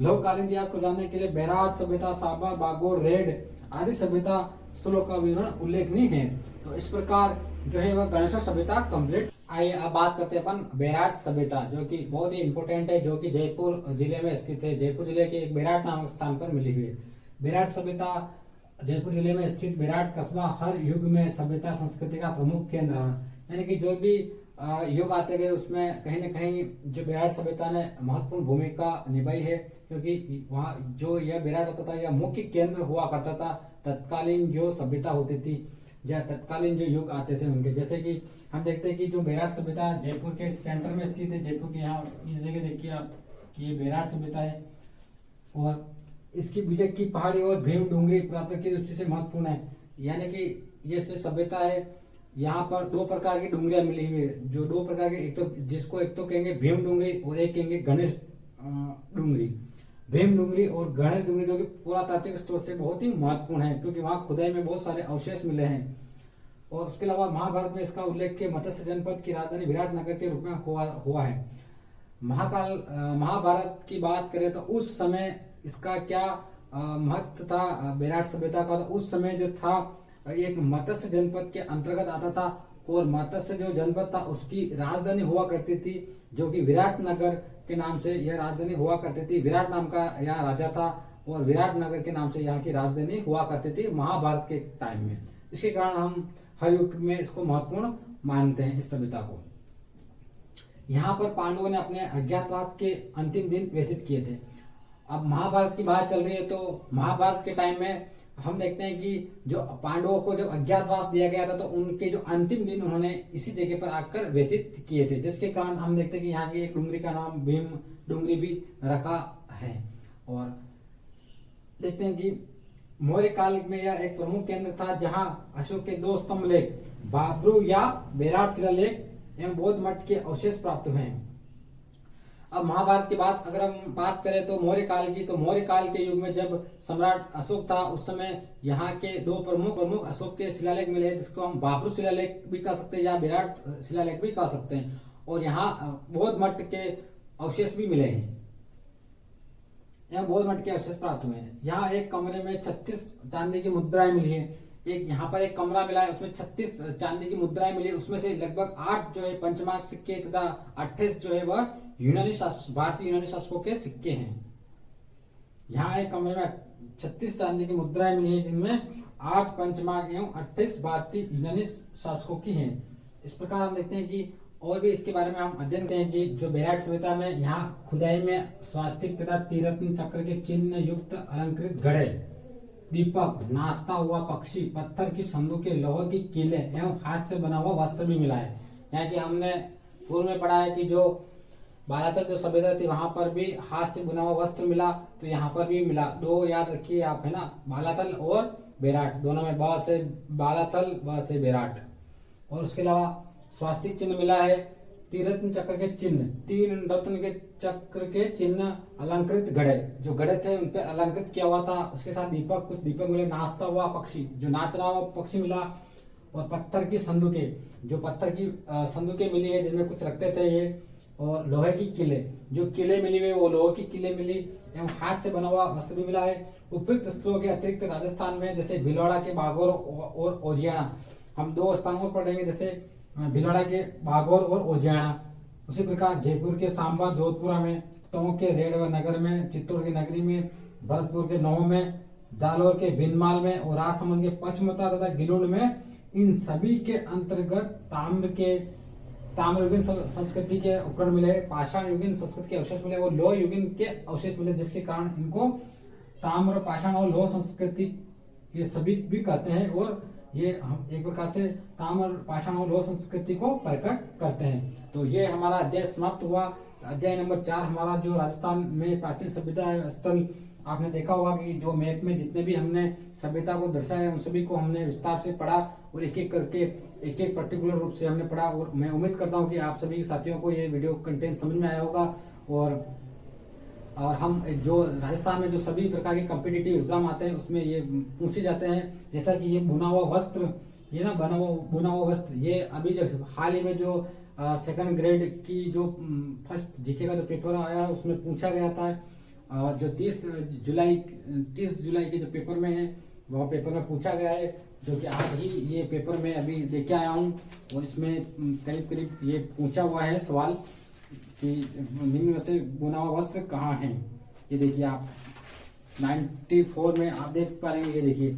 लोहकालीन इतिहास को जानने के लिए बैराट सभ्यता, साबर, बागोर, रेड आदि सभ्यता श्लोक का विवरण उल्लेखनीय है। तो इस प्रकार जो है वह गणेश सभ्यता कंप्लीट। आइए अब बात करते हैं अपन बैराट सभ्यता, जो कि बहुत ही इंपोर्टेंट है, जो कि जयपुर जिले में स्थित है। जयपुर जिले के एक बैराट नामक स्थान पर मिली हुई है। बैराट सभ्यता जयपुर जिले में स्थित बैराट कस्बा हर युग में सभ्यता संस्कृति का प्रमुख केंद्र रहा। यानी कि जो भी युग आते गए उसमें कहीं न कहीं जो बैराट सभ्यता ने महत्वपूर्ण भूमिका निभाई है, क्योंकि वहाँ जो यह बैराट होता था यह मुख्य केंद्र हुआ करता था तत्कालीन जो सभ्यता होती थी या तत्कालीन जो युग आते थे उनके। जैसे कि हम देखते हैं कि जो बैराट सभ्यता जयपुर के सेंटर में स्थित है। जयपुर के यहाँ इस जगह देखिए आप कि ये बैराट सभ्यता है और इसकी बिजक की पहाड़ी और भीम डूंगरी पुरातत्व की दृष्टि से महत्वपूर्ण है। यानी कि ये सभ्यता है, यहाँ पर दो प्रकार की डूंगरियां मिली हुई है। जो दो प्रकार के, एक तो कहेंगे भीम डूंगरी और एक कहेंगे गणेश डूंगरी। भीम डूंगरी और गणेश डूंगरी जो कि पुरातात्विक स्रोत से बहुत ही महत्वपूर्ण है, क्योंकि वहाँ खुदाई में बहुत सारे अवशेष मिले हैं। और उसके अलावा महाभारत में इसका उल्लेख के मत्स्य जनपद की राजधानी विराटनगर के रूप में हुआ है। महाभारत की बात करें तो उस समय इसका क्या महत्व था बैराट सभ्यता का। तो उस समय जो था एक मत्स्य जनपद के अंतर्गत आता था और मत्स्य जो जनपद था उसकी राजधानी हुआ करती थी, जो कि विराटनगर के नाम से यह राजधानी हुआ करती थी। विराट नाम का यहाँ राजा था और विराटनगर के नाम से यहाँ की राजधानी हुआ करती थी महाभारत के टाइम में। इसके कारण हम हर युग में इसको महत्वपूर्ण मानते हैं इस सभ्यता को। यहाँ पर पांडवों ने अपने अज्ञातवास के अंतिम दिन व्यतीत किए थे। अब महाभारत की बात चल रही है, तो महाभारत के टाइम में हम देखते हैं कि जो पांडवों को जब अज्ञातवास दिया गया था तो उनके जो अंतिम दिन उन्होंने इसी जगह पर आकर व्यतीत किए थे, जिसके कारण हम देखते हैं कि यहाँ की एक डूंगरी का नाम भीम डूंगरी भी रखा है। और देखते हैं कि मौर्य काल में यह एक प्रमुख केंद्र था, जहां अशोक के दो स्तंभ लेख बाबरू या बैराट शिलालेख एवं बौद्ध मठ के अवशेष प्राप्त हुए हैं। अब महाभारत की बात अगर हम बात करें तो मौर्य काल की, तो मौर्य काल के युग में जब सम्राट अशोक था उस समय यहाँ के दो प्रमुख अशोक के शिलालेख मिले हैं, जिसको हम बाबरू शिलालेख भी कह सकते हैं या विराट शिलालेख भी कह सकते हैं। और यहाँ बौद्ध मठ के अवशेष भी मिले हैं, यहाँ बौद्ध मठ के अवशेष प्राप्त हुए हैं। यहाँ एक कमरे में 36 चांदी की मुद्राएं मिली है। एक यहाँ पर एक कमरा मिला है, उसमें 36 चांदी की मुद्राएं मिली। उसमें से लगभग 8 जो है पंचमार्क सिक्के तथा 28 जो है वह भारतीय यूनानी शासकों के सिक्के हैं। यहाँ एक कमरे में 36 चांदी की मुद्राएं मिली है, जिनमें 8 पंचमार्क एवं 28 भारतीय यूनानी शासकों की हैं। इस प्रकार हम देखते हैं कि और भी इसके बारे में हम अध्ययन करें कि जो बैराट सभ्यता में यहाँ खुदाई में स्वास्तिक तथा तीरत्न चक्र के चिन्ह युक्त अलंकृत घड़े, दीपक, नाचता हुआ पक्षी, पत्थर की संदूकें, लोहे की कीलें एवं हाथ से बना हुआ वस्त्र भी मिला है। यहाँ की हमने पूर्व में पढ़ा है कि जो बालातल जो सभ्यता थी वहां पर भी हाथ से बुना हुआ वस्त्र मिला, तो यहाँ पर भी मिला। दो याद रखिए आप, है ना, बालातल और बैराट, दोनों में ब से बालातल, ब से बैराट। और उसके अलावा स्वास्तिक चिन्ह मिला है, तीरत्न चक्र के चिन्ह, 3 रत्न के चक्र के चिन्ह, अलंकृत घड़े, जो घड़े थे उन पे अलंकृत किया हुआ था। उसके साथ दीपक, कुछ दीपक मिले, नाचता हुआ पक्षी, जो नाच रहा हुआ पक्षी मिला, और पत्थर की संदूकें, जो पत्थर की संदूकें मिली है जिनमें कुछ रखते थे ये, और लोहे की किले, जो किले मिली हुई वो लोहे की किले मिली, एवं हाथ से बना हुआ वस्त्र भी मिला है। उपयुक्त स्थलों के अतिरिक्त राजस्थान में जैसे भीलवाड़ा के बागौर और ओजियाना, हम 2 स्थानों पर पढ़ेंगे, जैसे भीलवाड़ा के बागौर और ओजियाना। उसी प्रकार जयपुर के सांबा, जोधपुरा में, टोंक के रेडवा नगर में, चित्तौड़ की नगरी में, भरतपुर के नौ में, जालोर के भिनमाल में और राजसमंद के पचमता तथा गिलोड में, इन सभी के अंतर्गत ताम्र युगीन संस्कृति के उपकरण मिले, पाषाण युगीन संस्कृति के अवशेष मिले और लौह युगीन के अवशेष मिले, जिसके कारण इनको ताम्र, पाषाण और लौह संस्कृति ये सभी भी कहते हैं। और ये हम एक प्रकार से ताम्र, पाषाण और लौह संस्कृति को प्रकट करते हैं। तो ये हमारा अध्याय समाप्त हुआ। अध्याय नंबर 4 हमारा जो राजस्थान में प्राचीन सभ्यता स्थल, आपने देखा होगा कि जो मैप में जितने भी हमने सभ्यता को दर्शाया उन सभी को हमने विस्तार से पढ़ा और एक एक करके एक पर्टिकुलर रूप से हमने पढ़ा। और मैं उम्मीद करता हूँ कि आप सभी साथियों को ये वीडियो कंटेंट समझ में आया होगा। और हम जो राजस्थान में जो सभी प्रकार के कॉम्पिटिटिव एग्जाम आते हैं उसमें ये पूछे जाते हैं, जैसा कि ये बुना हुआ वस्त्र ये ना बुना हुआ वस्त्र, ये अभी जो हाल ही में जो सेकंड ग्रेड की जो फर्स्ट जीके का जो पेपर आया उसमें पूछा गया था। जो 30 जुलाई के जो पेपर में है वह पेपर में पूछा गया है, जो कि आज ही ये पेपर में अभी लेके आया हूँ। और इसमें करीब करीब ये पूछा हुआ है सवाल कि निम्न में से बुना हुआ वस्त्र कहाँ है। ये देखिए आप 94 में आप देख पा रहे हैं। ये देखिए,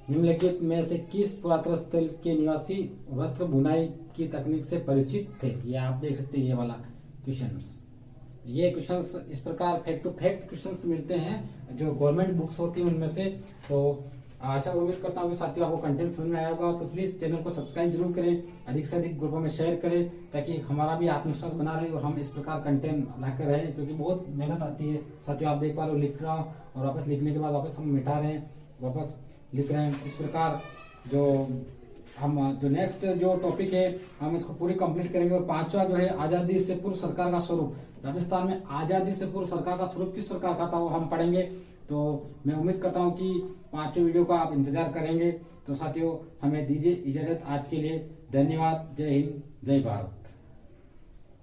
निम्नलिखित में से किस पुरातन स्थल के निवासी वस्त्र बुनाई की तकनीक से परिचित थे। ये आप देख सकते हैं, ये वाला क्वेश्चंस। ये क्वेश्चंस इस प्रकार फैक्ट टू फैक्ट क्वेश्चंस मिलते हैं जो गवर्नमेंट बुक्स होती हैं उनमें से। तो आशा उम्मीद करता हूँ कि साथियों आपको कंटेंट समझ में आया होगा। तो प्लीज चैनल को सब्सक्राइब जरूर करें, अधिक से अधिक ग्रुपों में शेयर करें, ताकि हमारा भी आत्मविश्वास बना रहे और हम इस प्रकार कंटेंट लाकर रहें, क्योंकि बहुत मेहनत आती है। साथियों आप देख पा रहे हो, लिख रहा हूँ और वापस लिखने के बाद वापस हम मिटा रहे हैं, वापस लिख रहे हैं। इस प्रकार जो नेक्स्ट जो टॉपिक है हम इसको पूरी कंप्लीट करेंगे। और पांचवा जो है, आजादी से पूर्व सरकार का स्वरूप। राजस्थान में आजादी से पूर्व सरकार का स्वरूप किस प्रकार का था वो हम पढ़ेंगे। तो मैं उम्मीद करता हूं कि पांचवें वीडियो का आप इंतजार करेंगे। तो साथियों हमें दीजिए इजाजत आज के लिए। धन्यवाद। जय हिंद, जय भारत।